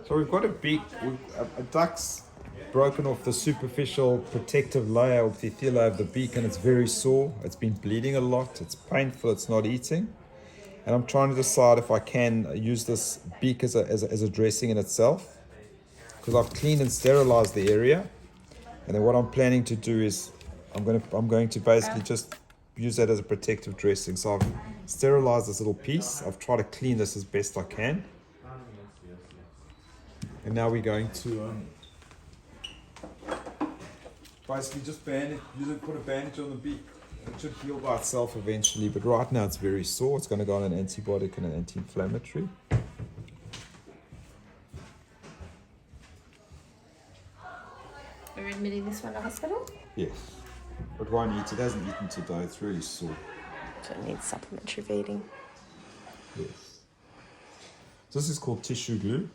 So we've got a beak, a duck's broken off the superficial protective layer of the epithelium of the beak, and it's very sore. It's been bleeding a lot. It's painful. It's not eating. And I'm trying to decide if I can use this beak as a dressing in itself, because I've cleaned and sterilized the area. And then what I'm planning to do is I'm going to basically just use that as a protective dressing. So I've sterilized this little piece. I've tried to clean this as best I can. And now we're going to basically just put a bandage on the beak. It should heal by itself eventually, but right now it's very sore. It's going to go on an antibiotic and an anti-inflammatory. We're admitting this one to hospital? Yes. But won't eat. It hasn't eaten today. It's really sore. So it needs supplementary feeding. Yes. This is called tissue glue.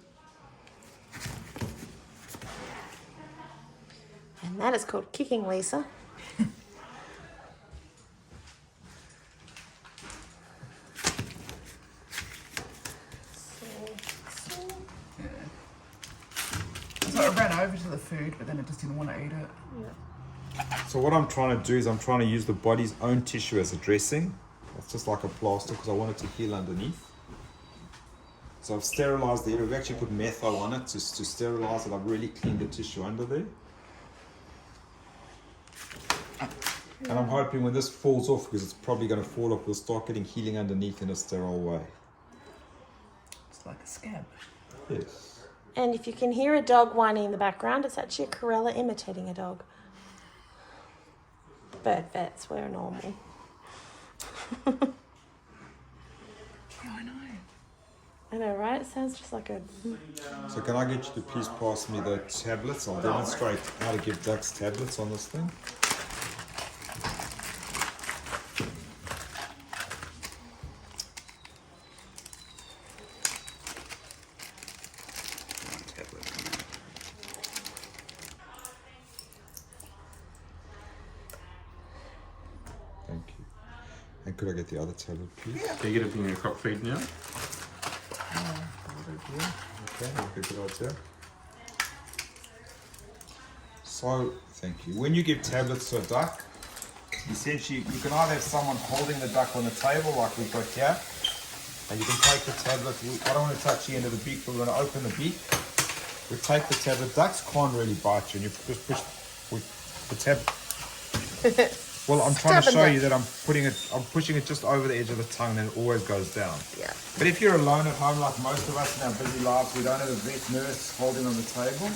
And that is called kicking, Lisa. So it ran over to the food, but then it just didn't want to eat it. Yeah. So what I'm trying to do is I'm trying to use the body's own tissue as a dressing. It's just like a plaster because I want it to heal underneath. So I've sterilized the area. We've actually put methyl on it to sterilize it. I've really cleaned the tissue under there. And I'm hoping when this falls off, because it's probably going to fall off, we'll start getting healing underneath in a sterile way. It's like a scab. Yes. And if you can hear a dog whining in the background, it's actually a Corella imitating a dog. Bird vets, we're normal. Yeah, I know. I know, right? It sounds just like a... So can I get you to please pass me the tablets? I'll demonstrate how to give ducks tablets on this thing. Thank you. And could I get the other tablet, please? Can you get it in your crop feed now? Okay, that's a good idea. So, thank you. When you give tablets to a duck, essentially you can either have someone holding the duck on the table like we've got here, and you can take the tablet. I don't want to touch the end of the beak, but we're going to open the beak. We take the tablet. Ducks can't really bite you, and you just push with the tablet. Well, I'm trying to show you that I'm pushing it just over the edge of the tongue, and it always goes down. Yeah. But if you're alone at home, like most of us in our busy lives, we don't have a vet nurse holding on the table.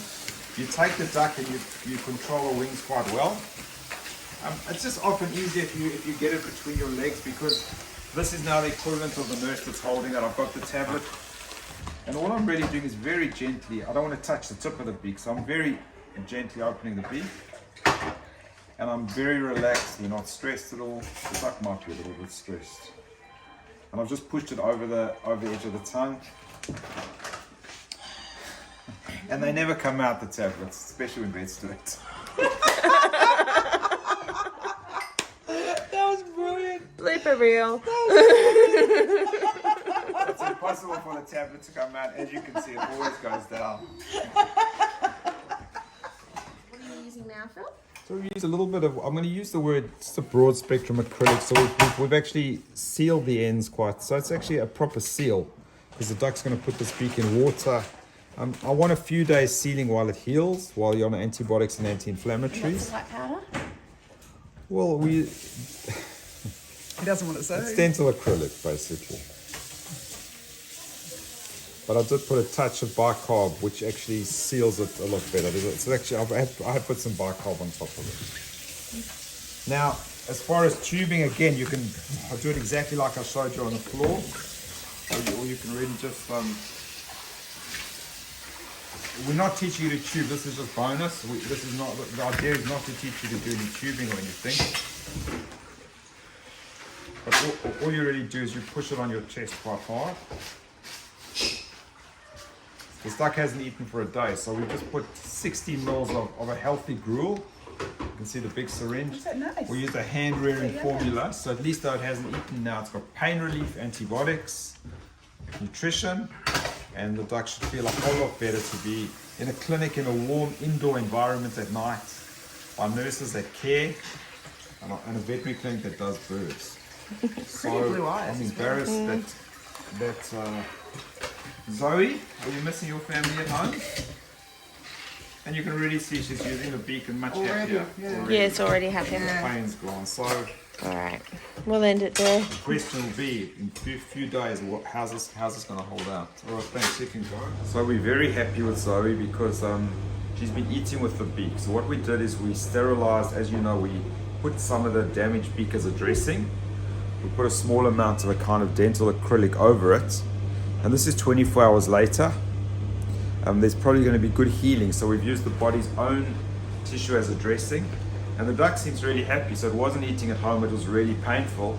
You take the duck and you control the wings quite well. It's just often easier if you get it between your legs, because this is now the equivalent of the nurse that's holding it. I've got the tablet, and all I'm really doing is very gently. I don't want to touch the tip of the beak, so I'm very gently opening the beak. And I'm very relaxed. You're not stressed at all. The duck might be a little bit stressed. And I've just pushed it over the edge of the tongue. And they never come out, the tablets, especially when vets do it. That was brilliant. Blooper reel. It's impossible for the tablet to come out. As you can see, it always goes down. What are you using now, Phil? So we use a little bit of, I'm going to use the word, it's a broad spectrum acrylic. So we've actually sealed the ends quite, so it's actually a proper seal, because the duck's going to put this beak in water. I want a few days sealing while it heals, while you're on antibiotics and anti-inflammatories. White powder? Well, He doesn't want to say. it's dental acrylic, basically. But I did put a touch of bicarb, which actually seals it a lot better. So actually, I have put some bicarb on top of it. Now, as far as tubing, again, you can do it exactly like I showed you on the floor, or you can really just. We're not teaching you to tube. This is just bonus. This is not. The idea is not to teach you to do any tubing or anything. But all you really do is you push it on your chest quite hard. This duck hasn't eaten for a day, so we just put 60 mils of a healthy gruel. You can see the big syringe. Is that nice? We use a hand-rearing formula, so at least though it hasn't eaten now, it's got pain relief, antibiotics, nutrition, And the duck should feel a whole lot better to be in a clinic in a warm indoor environment at night by nurses that care and a veterinary clinic that does birds. So blue eyes I'm as embarrassed that Zoe, are you missing your family at home? And you can really see she's using the beak and much Already, happier. yeah. Yeah, it's already happening. The pain's gone. So All right, we'll end it there. the question will be, in a few days, how's this going to hold out? All right, thanks, you can go. So we're very happy with Zoe because she's been eating with the beak. So what we did is we sterilized, as you know, we put some of the damaged beak as a dressing. We put a small amount of a kind of dental acrylic over it. And this is 24 hours later. There's probably going to be good healing. So we've used the body's own tissue as a dressing. And the duck seems really happy. So it wasn't eating at home, it was really painful.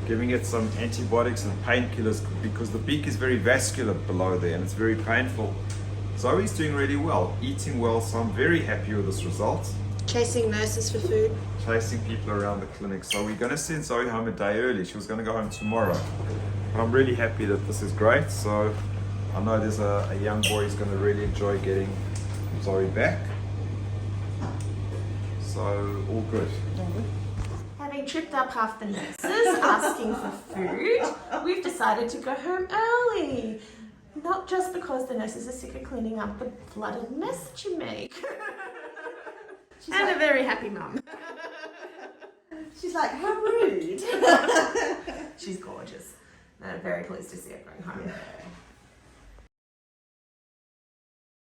Giving it some antibiotics and painkillers because the beak is very vascular below there and it's very painful. Zoe's doing really well, eating well, so I'm very happy with this result. Chasing nurses for food. Chasing people around the clinic. So we're going to send Zoe home a day early. She was going to go home tomorrow. But I'm really happy that this is great. So I know there's a young boy who's going to really enjoy getting Zoe back. So all good. Having tripped up half the nurses asking for food, we've decided to go home early. Not just because the nurses are sick of cleaning up the flooded mess that you make. And a very happy mum. She's like, how rude. She's gorgeous. And I'm very pleased to see her going home. Yeah.